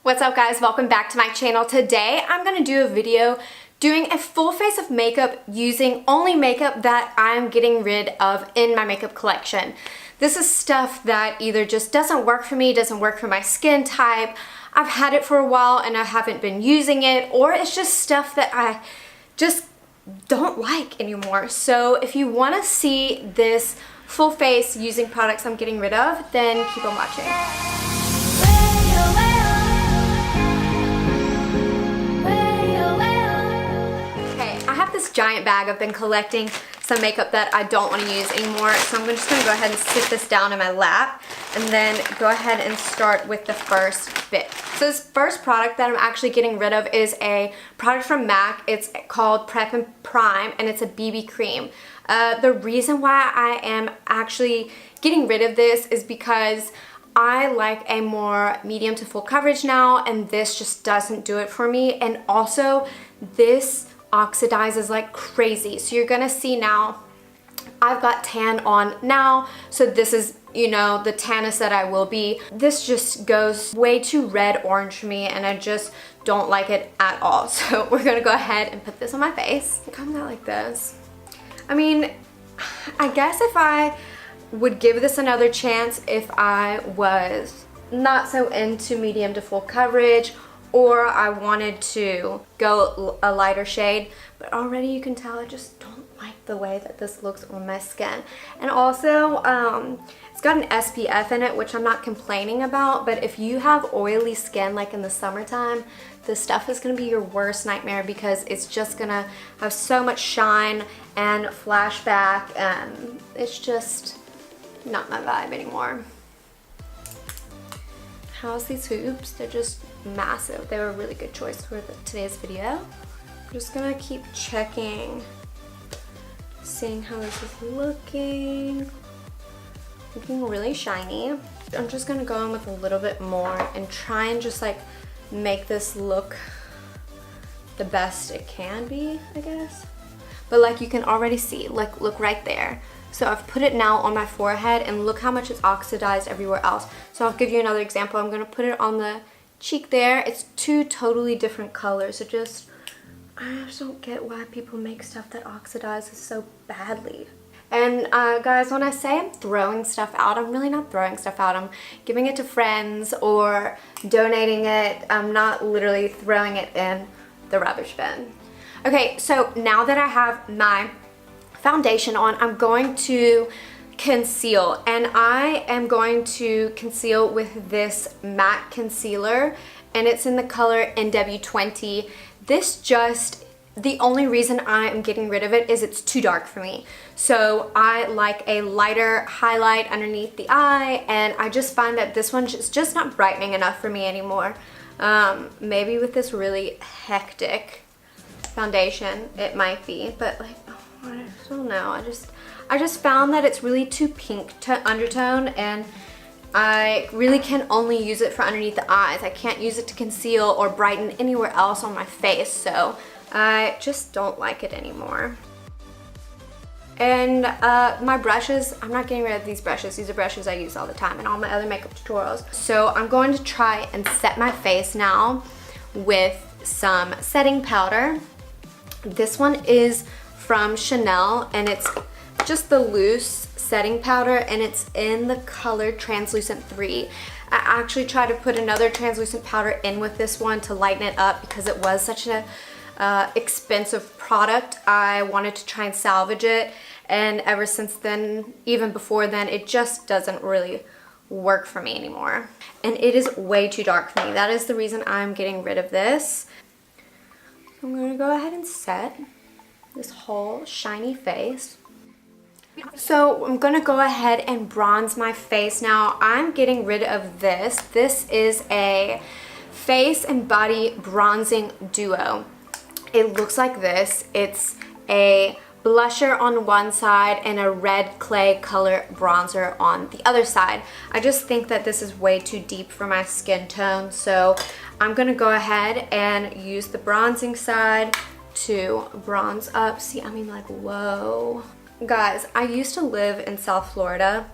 What's up guys, welcome back to my channel. Today I'm going to do a video doing a full face of makeup using only makeup that I'm getting rid of in my makeup collection. This is stuff that either just doesn't work for me, doesn't work for my skin type, I've had it for a while and I haven't been using it, or it's just stuff that I just don't like anymore. So if you want to see this full face using products I'm getting rid of, then keep on watching. This giant bag. I've been collecting some makeup that I don't want to use anymore, so I'm just going to go ahead and sit this down in my lap and then go ahead and start with the first bit. So this first product that I'm actually getting rid of is a product from MAC. It's called Prep and Prime and it's a BB cream. The reason why I am actually getting rid of this is because I like a more medium to full coverage now, and this just doesn't do it for me. And also this oxidizes like crazy. So you're gonna see now I've got tan on now, so this is, you know, the tannest that I will be. This just goes way too red orange for me and I just don't like it at all. So we're gonna go ahead and put this on my face. It comes out like this. I mean, I guess if I would give this another chance if I was not so into medium to full coverage, or I wanted to go a lighter shade, but already you can tell I just don't like the way that this looks on my skin. And also it's got an SPF in it, which I'm not complaining about, but if you have oily skin like in the summertime, this stuff is gonna be your worst nightmare because it's just gonna have so much shine and flashback, and it's just not my vibe anymore. How's these hoops? They're just massive. They were a really good choice for today's video. I'm just gonna keep checking, seeing how this is looking. Looking really shiny. I'm just gonna go in with a little bit more and try and just like make this look the best it can be, I guess. But like you can already see, like look right there. So I've put it now on my forehead and look how much it's oxidized everywhere else. So I'll give you another example. I'm gonna put it on the cheek there. It's two totally different colors. I just don't get why people make stuff that oxidizes so badly. And guys, when I say I'm throwing stuff out, I'm really not throwing stuff out. I'm giving it to friends or donating it. I'm not literally throwing it in the rubbish bin. Okay, so now that I have my foundation on, I'm going to conceal, and I am going to conceal with this matte concealer, and it's in the color NW20. This just, the only reason I am getting rid of it is it's too dark for me. So I like a lighter highlight underneath the eye, and I just find that this one is just not brightening enough for me anymore. Maybe with this really hectic foundation it might be, but like, I don't know. I just found that it's really too pink to undertone, and I really can only use it for underneath the eyes. I can't use it to conceal or brighten anywhere else on my face, so I just don't like it anymore. And my brushes, I'm not getting rid of these brushes. These are brushes I use all the time in all my other makeup tutorials. So I'm going to try and set my face now with some setting powder. This one is from Chanel, and it's just the loose setting powder, and it's in the color Translucent 3. I actually tried to put another translucent powder in with this one to lighten it up because it was such an expensive product. I wanted to try and salvage it, and ever since then, even before then, it just doesn't really work for me anymore. And it is way too dark for me. That is the reason I'm getting rid of this. I'm gonna go ahead and set this whole shiny face. So I'm gonna go ahead and bronze my face now. I'm getting rid of this. This is a face and body bronzing duo. It looks like this. It's a blusher on one side and a red clay color bronzer on the other side. I just think that this is way too deep for my skin tone, so I'm gonna go ahead and use the bronzing side to bronze up. See, I mean, like, whoa. Guys, I used to live in South Florida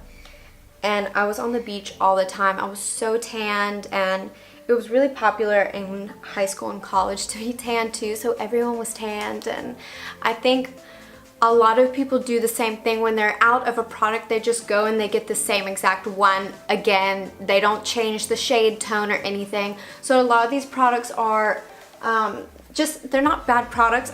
and I was on the beach all the time. I was so tanned and it it was really popular in high school and college to be tan too, so everyone was tanned. And I think a lot of people do the same thing when they're out of a product. They just go and they get the same exact one again. They don't change the shade tone or anything. So a lot of these products are they're not bad products.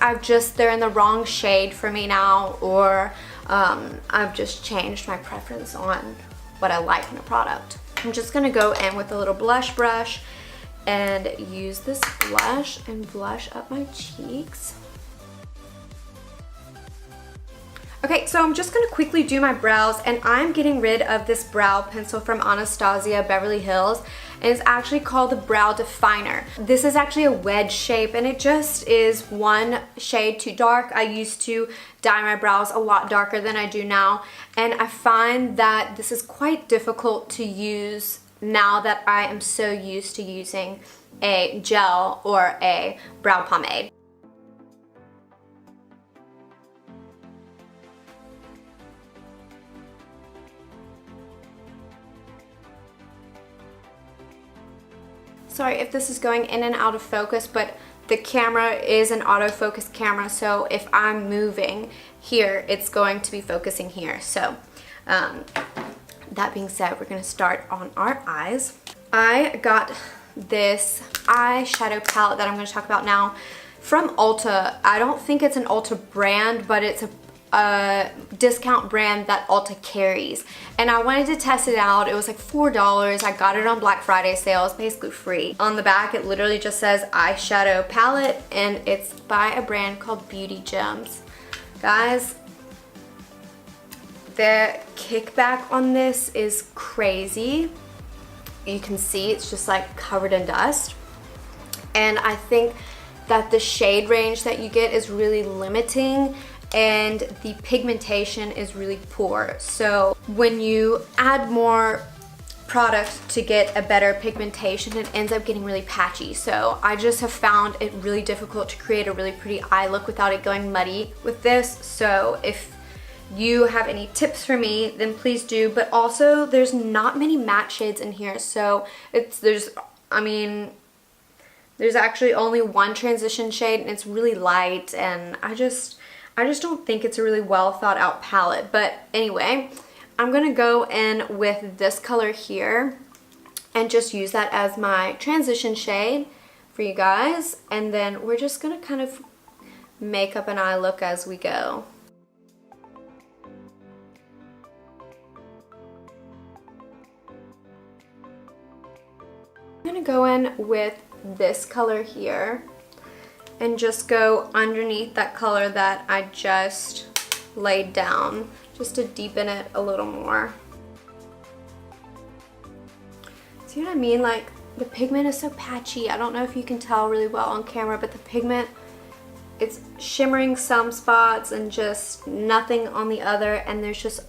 They're in the wrong shade for me now, or I've just changed my preference on what I like in a product. I'm just gonna go in with a little blush brush and use this blush and blush up my cheeks. Okay, so I'm just gonna quickly do my brows, and I'm getting rid of this brow pencil from Anastasia Beverly Hills, and it's actually called the Brow Definer. This is actually a wedge shape, and it just is one shade too dark. I used to dye my brows a lot darker than I do now, and I find that this is quite difficult to use now that I am so used to using a gel or a brow pomade. Sorry if this is going in and out of focus, but the camera is an autofocus camera, so if I'm moving here, it's going to be focusing here. So that being said, we're gonna start on our eyes. I got this eyeshadow palette that I'm gonna talk about now from Ulta. I don't think it's an Ulta brand, but it's a discount brand that Ulta carries, and I wanted to test it out. It was like $4. I got it on Black Friday sale. It's basically free. On the back it literally just says eyeshadow palette, and it's by a brand called Beauty Gems. Guys, the kickback on this is crazy. You can see it's just like covered in dust, and I think that the shade range that you get is really limiting, and the pigmentation is really poor. So when you add more product to get a better pigmentation, it ends up getting really patchy. So I just have found it really difficult to create a really pretty eye look without it going muddy with this. So if you have any tips for me, then please do. But also, there's not many matte shades in here, so there's actually only one transition shade, and it's really light, and I just don't think it's a really well thought out palette. But anyway, I'm gonna go in with this color here and just use that as my transition shade for you guys, and then we're just gonna kind of make up an eye look as we go. I'm gonna go in with this color here and just go underneath that color that I just laid down, just to deepen it a little more. See what I mean? Like, the pigment is so patchy. I don't know if you can tell really well on camera, but the pigment, it's shimmering some spots and just nothing on the other, and there's just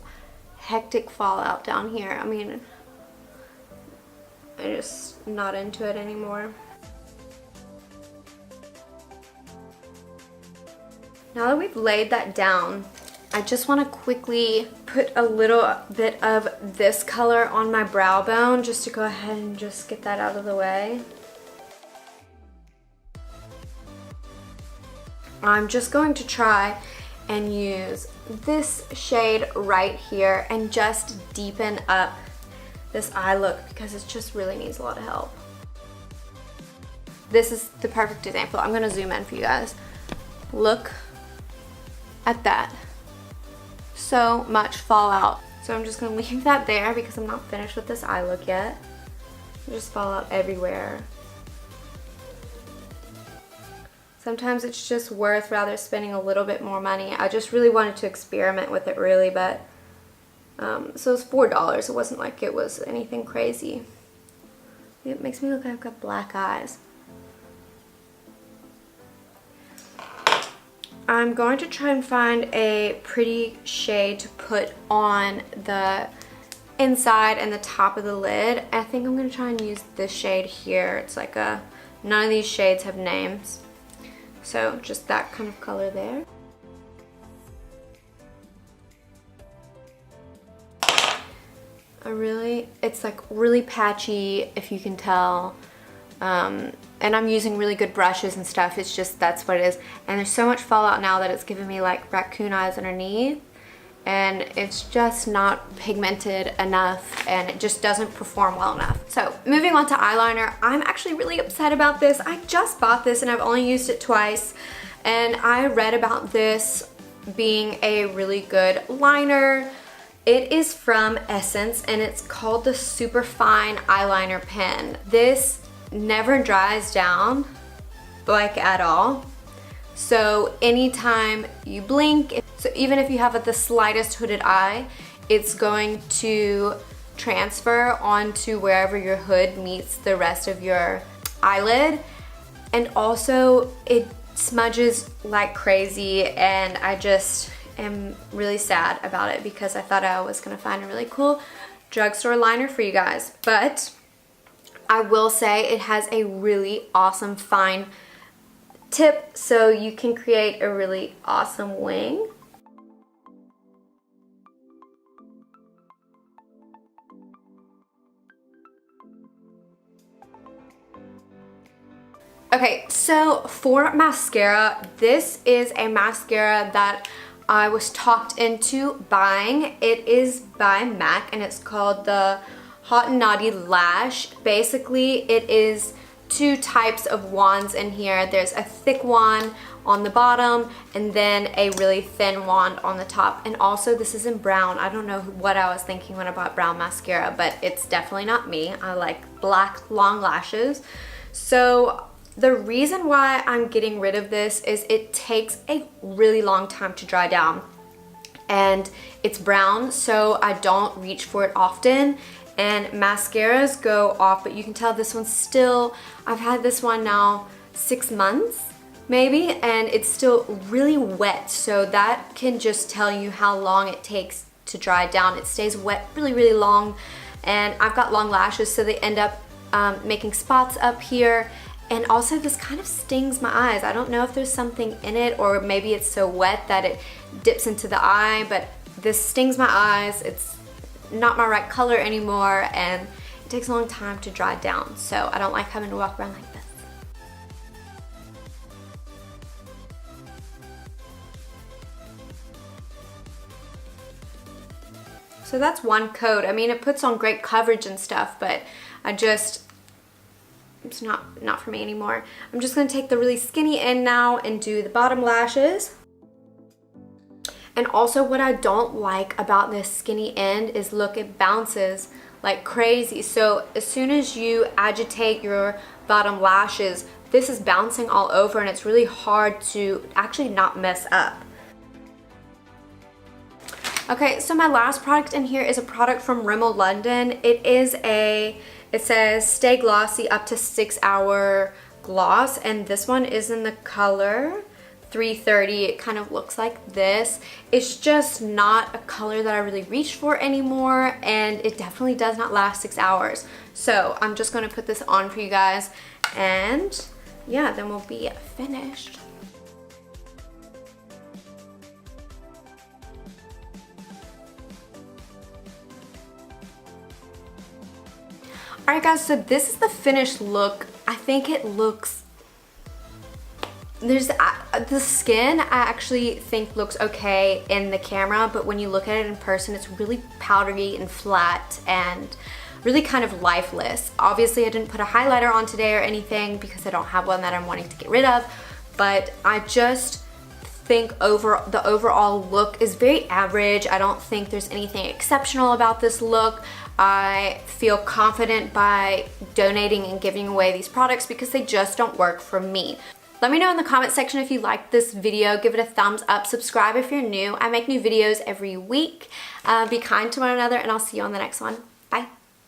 hectic fallout down here. I mean, I'm just not into it anymore. Now that we've laid that down, I just want to quickly put a little bit of this color on my brow bone, just to go ahead and just get that out of the way. I'm just going to try and use this shade right here and just deepen up this eye look, because it just really needs a lot of help. This is the perfect example. I'm going to zoom in for you guys. Look at that. So much fallout. So I'm just gonna leave that there because I'm not finished with this eye look yet. Just fallout everywhere. Sometimes it's just worth rather spending a little bit more money. I just really wanted to experiment with it really, but so it's $4. It wasn't like it was anything crazy. It makes me look like I've got black eyes. I'm going to try and find a pretty shade to put on the inside and the top of the lid. I think I'm going to try and use this shade here. It's like none of these shades have names. So just that kind of color there. It's like really patchy, if you can tell. And I'm using really good brushes and stuff. It's just, that's what it is. And there's so much fallout now that it's giving me like raccoon eyes underneath. And it's just not pigmented enough, and it just doesn't perform well enough. So moving on to eyeliner, I'm actually really upset about this. I just bought this and I've only used it twice. And I read about this being a really good liner. It is from Essence and it's called the Super Fine Eyeliner Pen. This never dries down, like at all. So anytime you blink, so even if you have the slightest hooded eye, it's going to transfer onto wherever your hood meets the rest of your eyelid. And also it smudges like crazy, and I just am really sad about it because I thought I was gonna find a really cool drugstore liner for you guys. But I will say it has a really awesome fine tip, so you can create a really awesome wing. Okay, so for mascara, this is a mascara that I was talked into buying. It is by MAC and it's called the Hot and Naughty Lash. Basically, it is two types of wands in here. There's a thick wand on the bottom and then a really thin wand on the top. And also this is in brown. I don't know what I was thinking when I bought brown mascara, but it's definitely not me. I like black long lashes. So the reason why I'm getting rid of this is it takes a really long time to dry down. And it's brown, so I don't reach for it often. And mascaras go off, but you can tell this one's still, I've had this one now 6 months maybe, and it's still really wet. So that can just tell you how long it takes to dry down. It stays wet really, really long. And I've got long lashes, so they end up making spots up here. And also this kind of stings my eyes. I don't know if there's something in it, or maybe it's so wet that it dips into the eye, but this stings my eyes. It's not my right color anymore, and it takes a long time to dry down. So I don't like having to walk around like this. So that's one coat. I mean, it puts on great coverage and stuff, but it's not for me anymore. I'm just gonna take the really skinny end now and do the bottom lashes. And also what I don't like about this skinny end is, look, it bounces like crazy. So as soon as you agitate your bottom lashes, this is bouncing all over, and it's really hard to actually not mess up. Okay, so my last product in here is a product from Rimmel London. It says Stay Glossy up to 6-hour gloss, and this one is in the color 330. It kind of looks like this. It's just not a color that I really reach for anymore, and it definitely does not last 6 hours. So I'm just gonna put this on for you guys, and yeah, then we'll be finished. Alright guys, so this is the finished look. I think it looks, the skin I actually think looks okay in the camera, but when you look at it in person, it's really powdery and flat and really kind of lifeless. Obviously I didn't put a highlighter on today or anything because I don't have one that I'm wanting to get rid of, but I just think the overall look is very average. I don't think there's anything exceptional about this look. I feel confident by donating and giving away these products because they just don't work for me. Let me know in the comment section if you liked this video. Give it a thumbs up. Subscribe if you're new. I make new videos every week. Be kind to one another, and I'll see you on the next one. Bye.